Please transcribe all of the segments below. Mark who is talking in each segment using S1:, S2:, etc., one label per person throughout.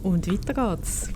S1: Und weiter geht's.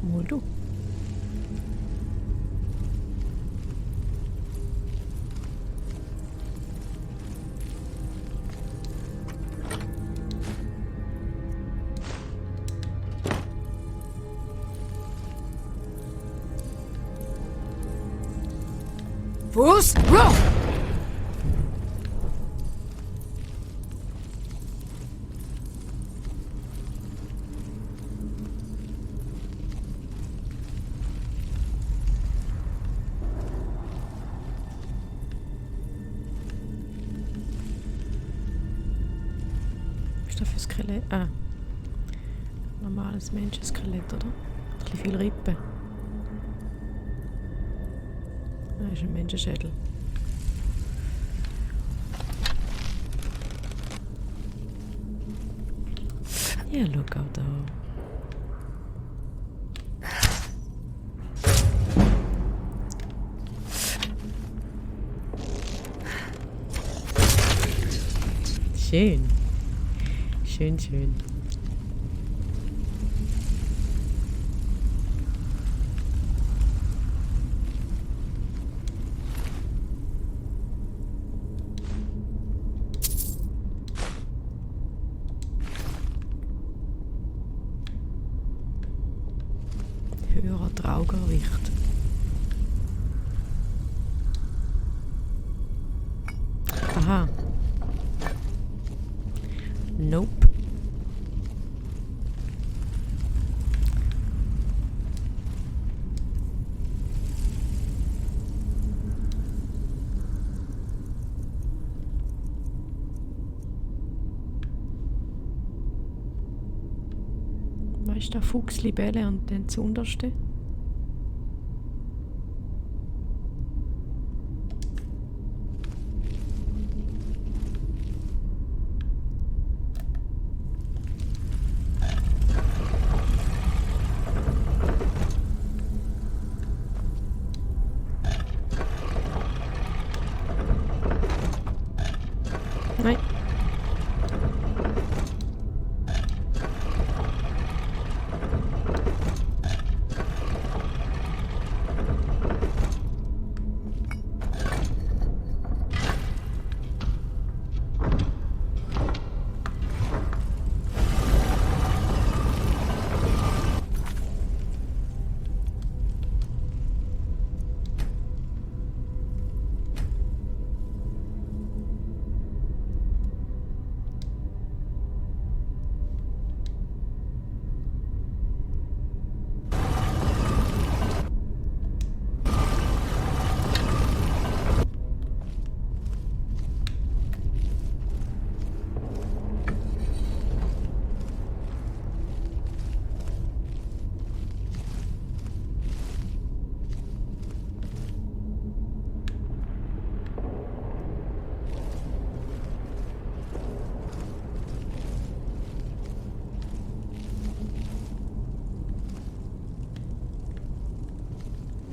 S1: Mal du.
S2: Was? Roh!
S1: Was ist das für ein Skelett? Ah. Normales Menschenskelett, oder? Ein bisschen viel Rippen. Das ist ein Menschenschädel. Ja, schau auch da. Schön. Schön, schön. Höherer Traugerwicht. Aha. Nope. Was ist da? Fuchs, Libelle und dann das unterste? Nein.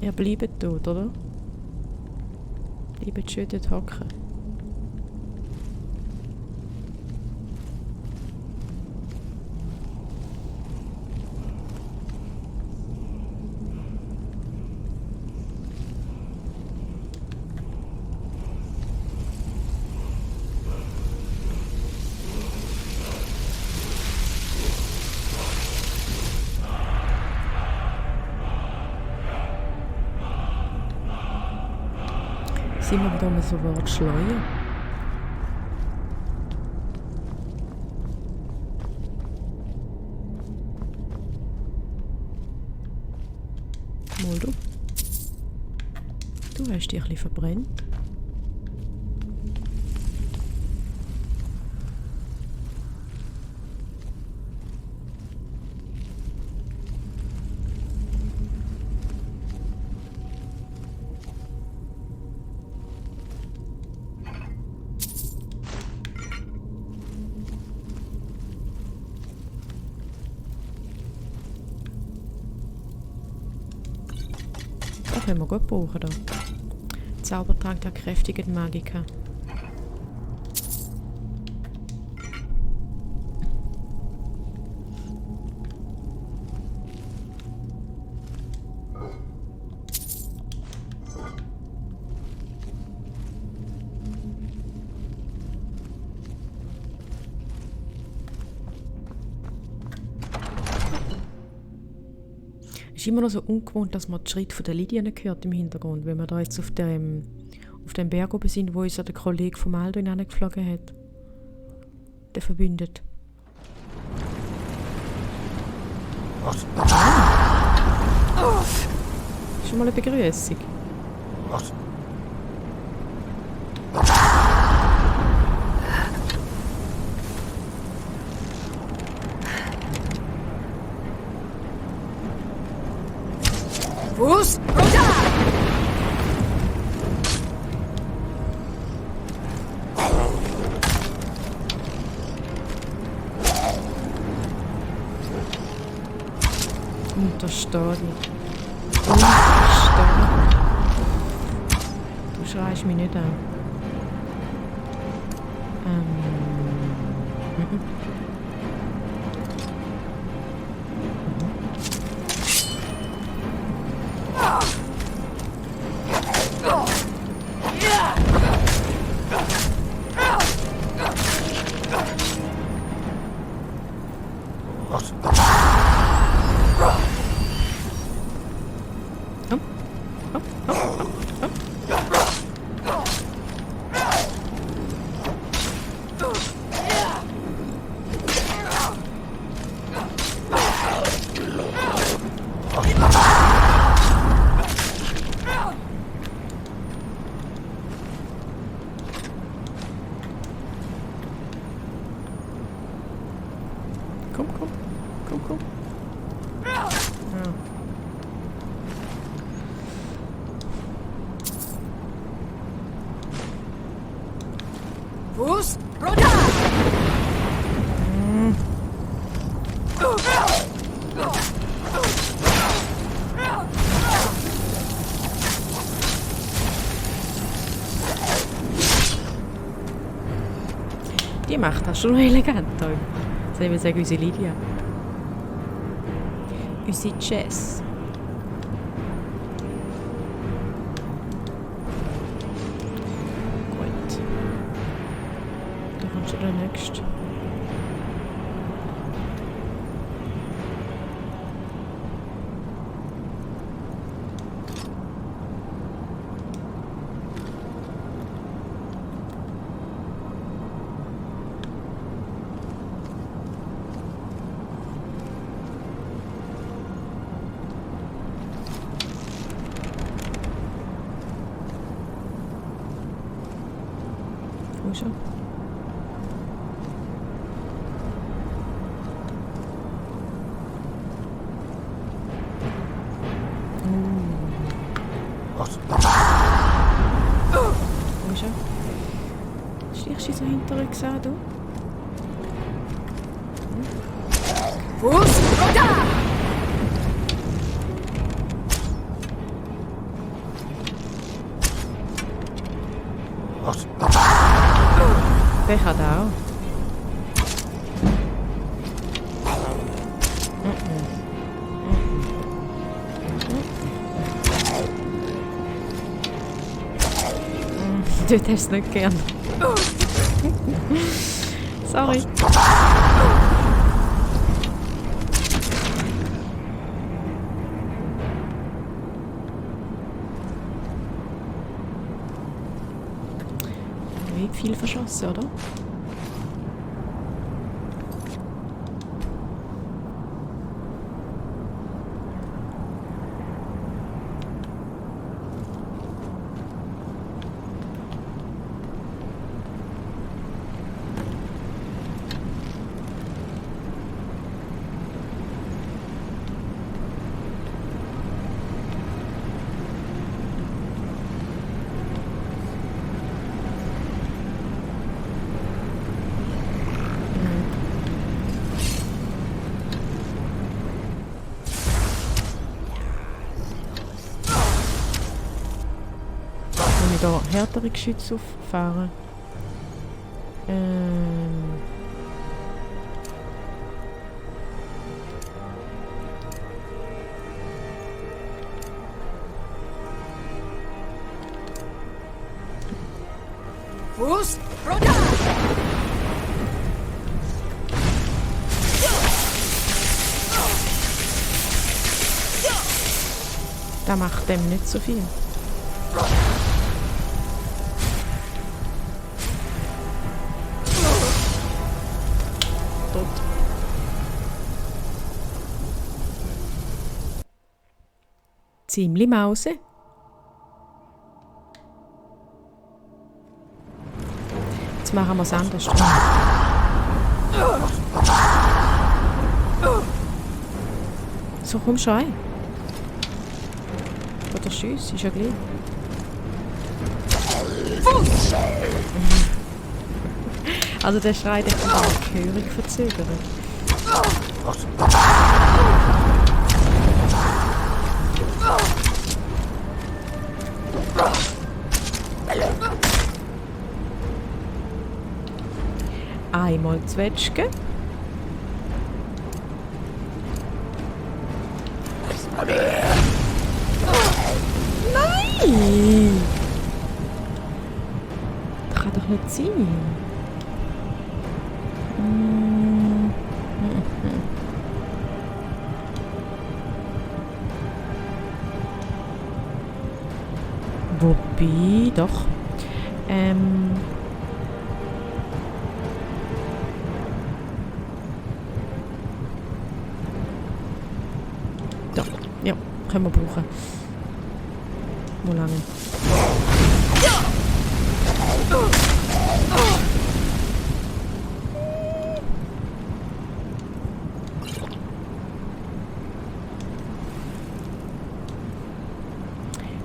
S1: Ihr bleibt dort, oder? Bleibt schön dort hocken. Sind wir wieder mal so Wort Schleue? Mal du. Du hast dich ein bisschen verbrennt. Das können wir gut brauchen. Da. Zaubertrank der kräftigen Magiker. Es ist immer noch so ungewohnt, dass man die Schritte von der Lydia nicht hört im Hintergrund, wenn wir da jetzt auf dem Berg oben sind, wo uns ja der Kollege vom Alduin angeflogen hat. Der verbündet. Schon mal eine Begrüßung.
S2: Fuß runter!
S1: Untersteh dich. Du schreist mich nicht an. Komm. Ja.
S2: Fuß runter!
S1: Die macht das schon elegant. Soll ich sagen, unsere Lydia. Unsere Jess. Gut. Da kommt schon der Nächste. Schon. Wo ist er? Schleichst du so hinter euch gesehen, du?
S2: Fuß runter!
S1: Dort hast du es nicht gern. Sorry. Nicht viel verschossen, oder? Da härtere Geschütze auffahren.
S2: Fuß runter!
S1: Das macht dem nicht so viel. Tot. Ziemlich Mause. Jetzt machen wir es anders. So, komm schon rein. Oder Schuss, ist ja gleich. Also der Schrei, der kann auch gehörig verzögern. Einmal Zwetschgen. Nein! Das kann doch nicht sein. Wobei, doch. Doch, ja, können wir brauchen. Wo lange?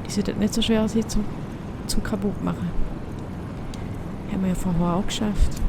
S1: Die sollten nicht so schwer sein zum kaputt machen. Haben wir ja vorher auch geschafft.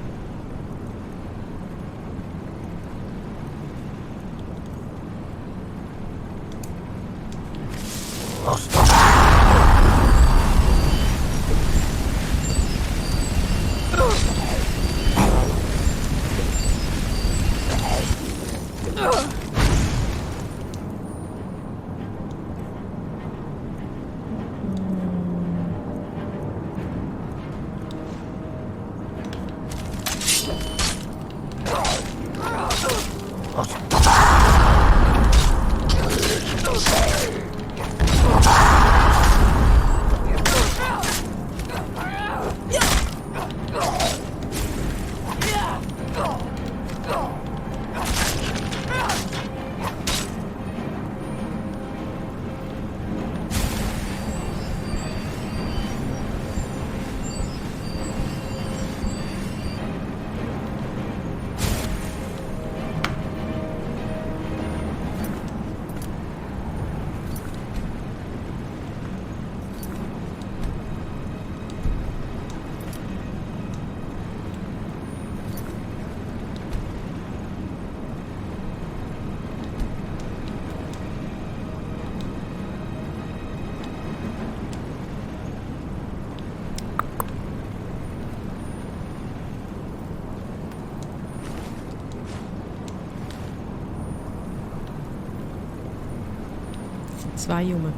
S1: Zwei rum.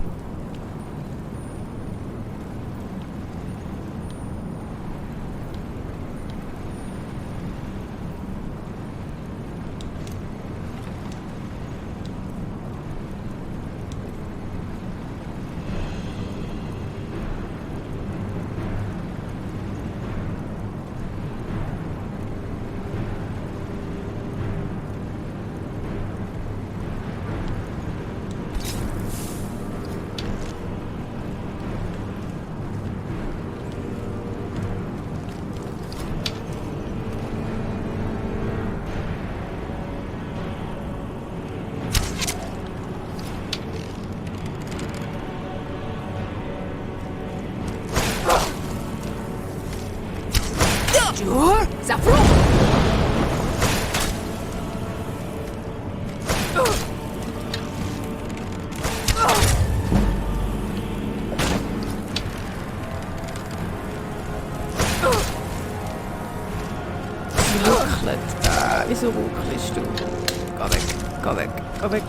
S1: wieso ruckelst du? Geh weg, geh weg, geh weg.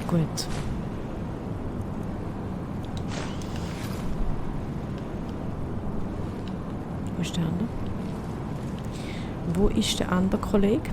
S1: Gut. Wo ist der andere? Wo ist der andere Kollege?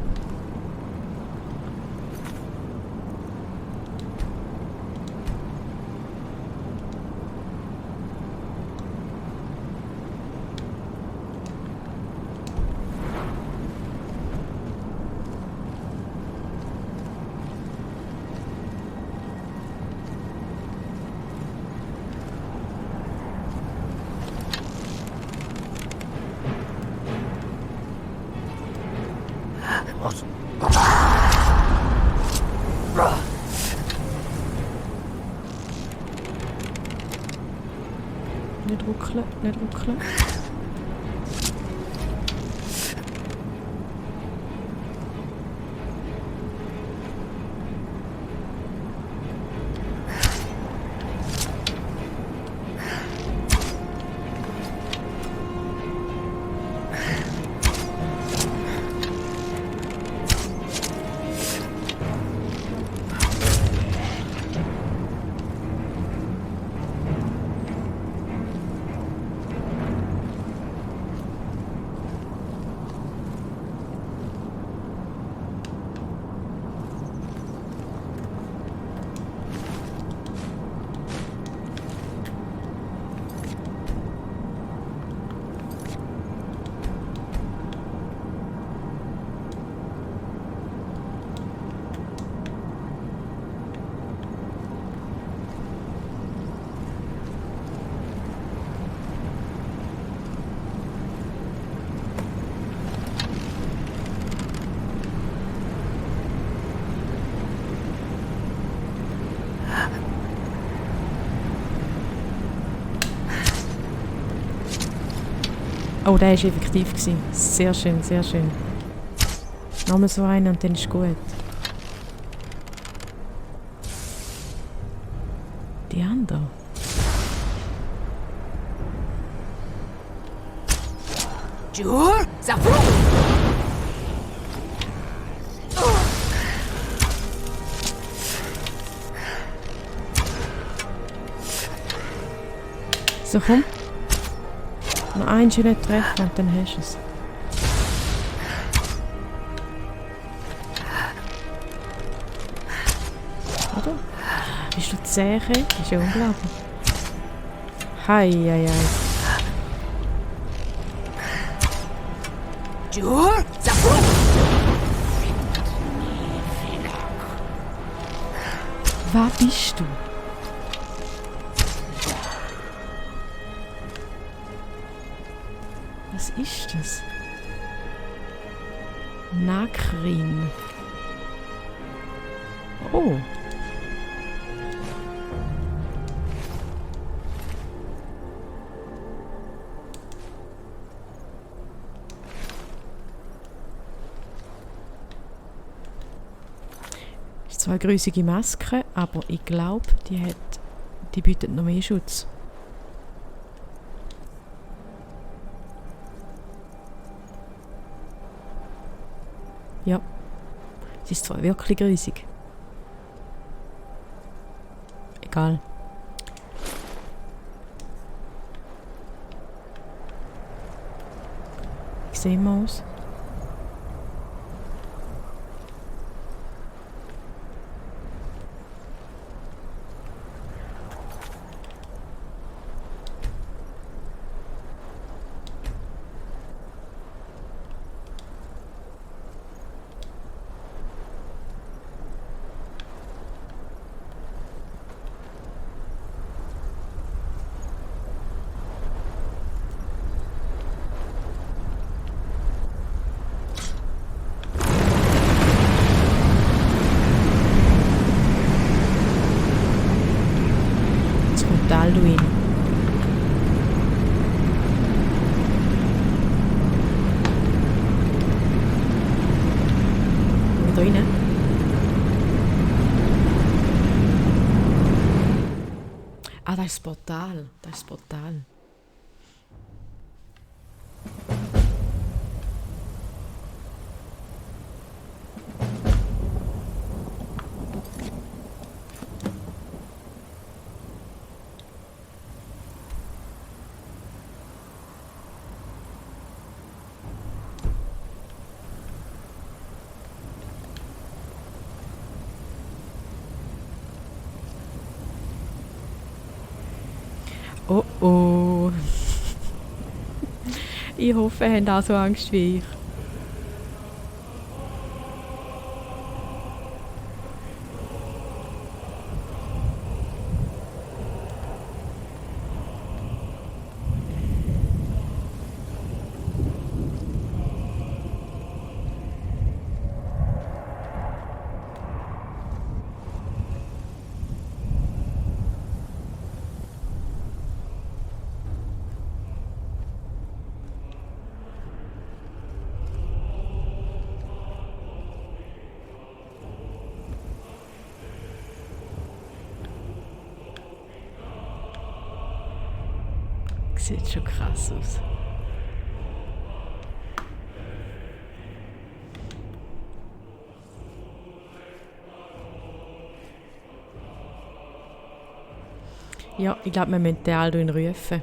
S2: Was?
S1: Nicht ruckeln, nicht ruckeln. Oh, der war effektiv gewesen. Sehr schön, sehr schön. Nochmal so einen und dann ist gut. Die andere.
S2: Jur? Safru!
S1: So, komm. Noch einen schönen Treffer und dann hast du es. Oder? Bist du zäh? Das ist ja unglaublich. Hei, hei, hei.
S2: Jur? Safru!
S1: Wer bist du? Was ist das? Nakrin. Oh. Ist zwar eine grüßige Maske, aber ich glaube, die bietet noch mehr Schutz. Ja, es ist zwar wirklich riesig. Egal. Wie sehen wir aus? Alduin. Wieder rein. Ah, das ist das Portal. Das ist das Portal. Oh oh. Ich hoffe, ihr habt auch so Angst wie ich. Sieht schon krass aus. Ja, ich glaube, wir müssen den Alduin rufen.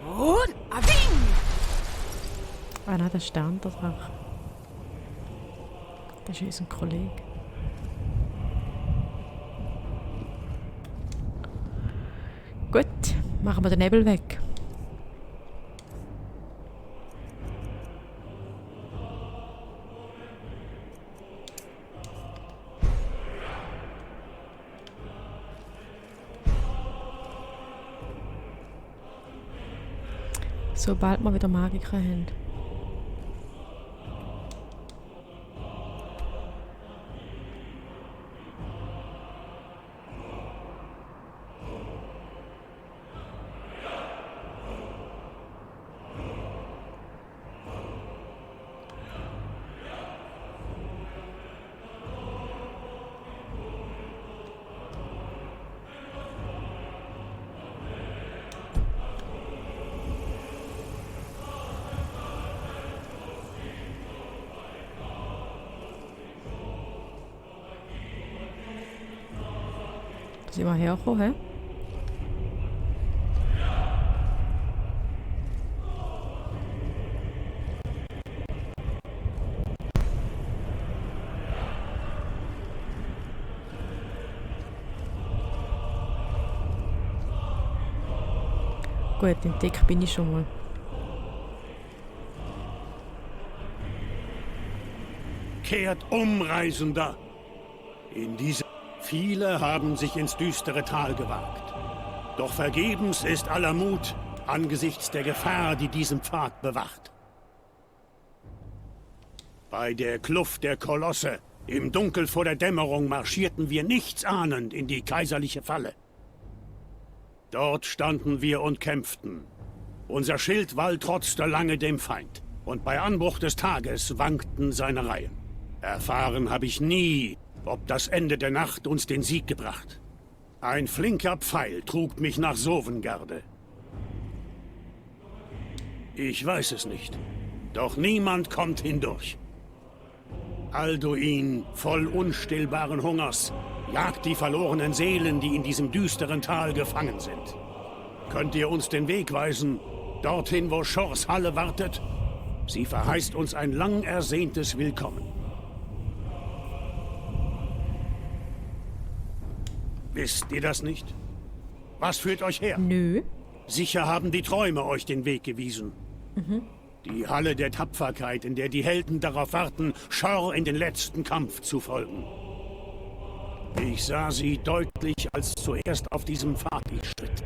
S2: Und Aving!
S1: Ah nein, das ist der andere Drache. Das ist unser Kollege. Gut, machen wir den Nebel weg. Sobald wir wieder Magiker haben. Sind wir hergekommen, hä? Gut, im Deck bin ich schon mal.
S3: Kehrt um, Reisender! In diese Viele haben sich ins düstere Tal gewagt. Doch vergebens ist aller Mut angesichts der Gefahr, die diesen Pfad bewacht. Bei der Kluft der Kolosse, im Dunkel vor der Dämmerung, marschierten wir nichtsahnend in die kaiserliche Falle. Dort standen wir und kämpften. Unser Schildwall trotzte lange dem Feind, und bei Anbruch des Tages wankten seine Reihen. Erfahren habe ich nie, ob das Ende der Nacht uns den Sieg gebracht. Ein flinker Pfeil trug mich nach Sovngarde. Ich weiß es nicht, doch niemand kommt hindurch. Alduin, voll unstillbaren Hungers, jagt die verlorenen Seelen, die in diesem düsteren Tal gefangen sind. Könnt ihr uns den Weg weisen, dorthin, wo Shors Halle wartet? Sie verheißt uns ein lang ersehntes Willkommen. Wisst ihr das nicht? Was führt euch her?
S1: Nö.
S3: Sicher haben die Träume euch den Weg gewiesen. Die Halle der Tapferkeit, in der die Helden darauf warten, Shor in den letzten Kampf zu folgen. Ich sah sie deutlich, als zuerst auf diesem Pfad ich schritt.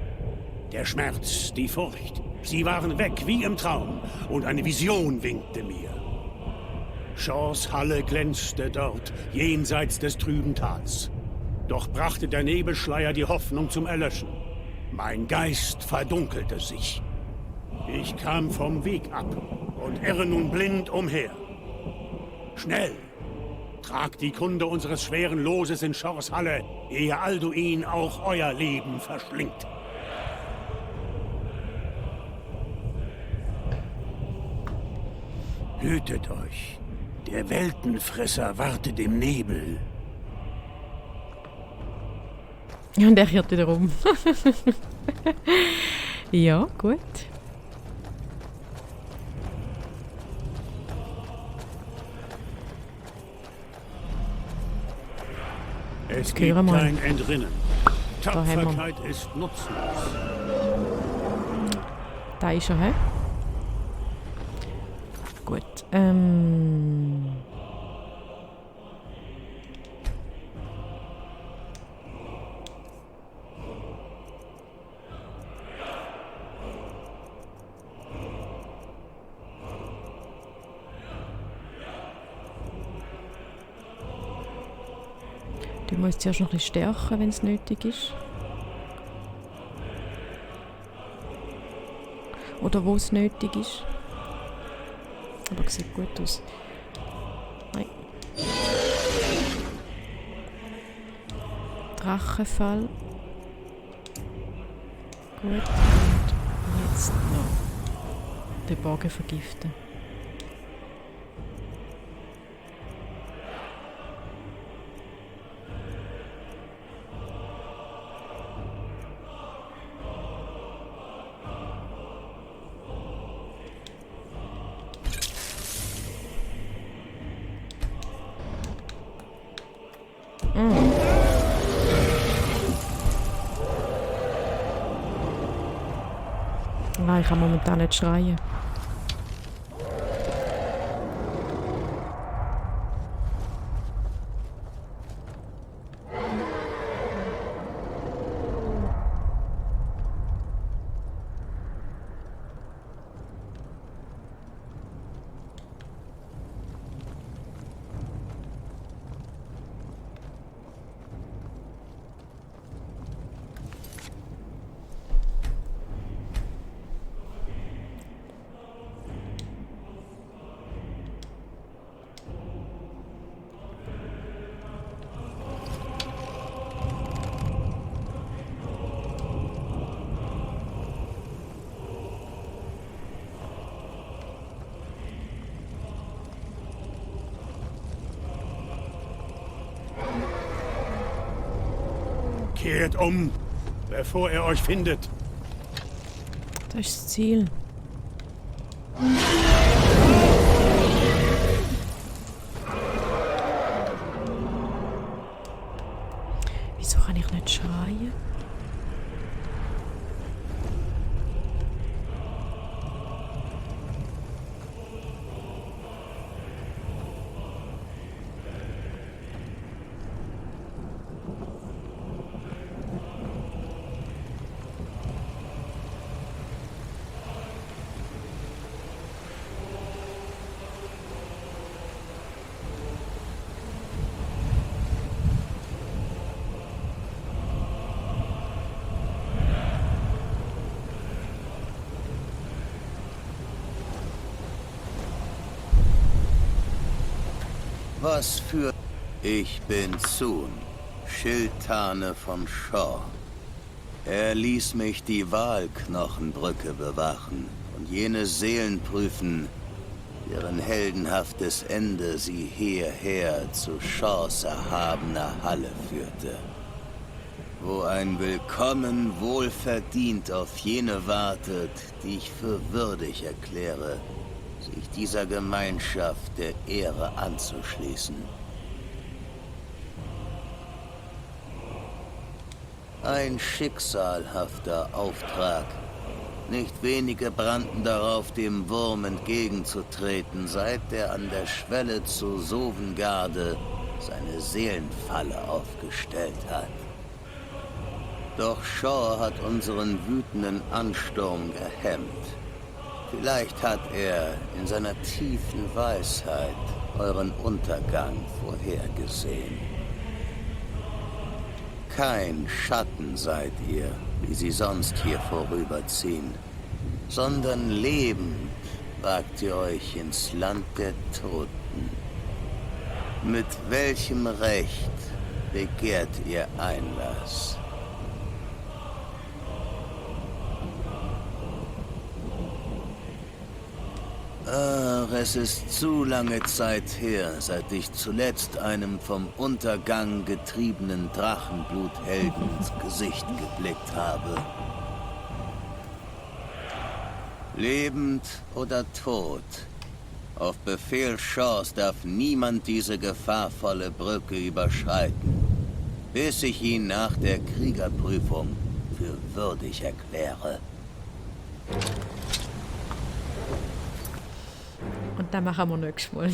S3: Der Schmerz, die Furcht, sie waren weg wie im Traum, und eine Vision winkte mir. Shors Halle glänzte dort, jenseits des trüben Tals. Doch brachte der Nebelschleier die Hoffnung zum Erlöschen. Mein Geist verdunkelte sich. Ich kam vom Weg ab und irre nun blind umher. Schnell! Tragt die Kunde unseres schweren Loses in Shors Halle, ehe Alduin auch euer Leben verschlingt. Hütet euch. Der Weltenfresser wartet im Nebel.
S1: Ja, und er kehrt wieder um. Ja, gut.
S3: Es
S1: hören
S3: gibt
S1: mal.
S3: kein Entrinnen.
S1: Da haben wir.
S3: Tapferkeit ist nutzlos.
S1: Da ist er, hä? Gut. Die muss zuerst noch ein bisschen stärken, wenn es nötig ist. Oder wo es nötig ist. Aber sieht gut aus. Nein. Drachenfall. Gut. Und jetzt noch den Bogen vergiften. Nein, ich kann momentan nicht schreien.
S3: Kehrt um, bevor er euch findet.
S1: Das ist das Ziel. Wieso kann ich nicht schreien?
S4: Was für... Ich bin Sun, Schildtane von Shaw. Er ließ mich die Walknochenbrücke bewachen und jene Seelen prüfen, deren heldenhaftes Ende sie hierher zu Shaws erhabener Halle führte. Wo ein Willkommen wohlverdient auf jene wartet, die ich für würdig erkläre, sich dieser Gemeinschaft der Ehre anzuschließen. Ein schicksalhafter Auftrag. Nicht wenige brannten darauf, dem Wurm entgegenzutreten, seit er an der Schwelle zu Sovengarde seine Seelenfalle aufgestellt hat. Doch Shaw hat unseren wütenden Ansturm gehemmt. Vielleicht hat er in seiner tiefen Weisheit euren Untergang vorhergesehen. Kein Schatten seid ihr, wie sie sonst hier vorüberziehen, sondern lebend wagt ihr euch ins Land der Toten. Mit welchem Recht begehrt ihr Einlass? Ach, es ist zu lange Zeit her, seit ich zuletzt einem vom Untergang getriebenen Drachenbluthelden ins Gesicht geblickt habe. Lebend oder tot, auf Befehl Shaws darf niemand diese gefahrvolle Brücke überschreiten. bis ich ihn nach der Kriegerprüfung für würdig erkläre.
S1: Und dann machen wir nächstes Mal.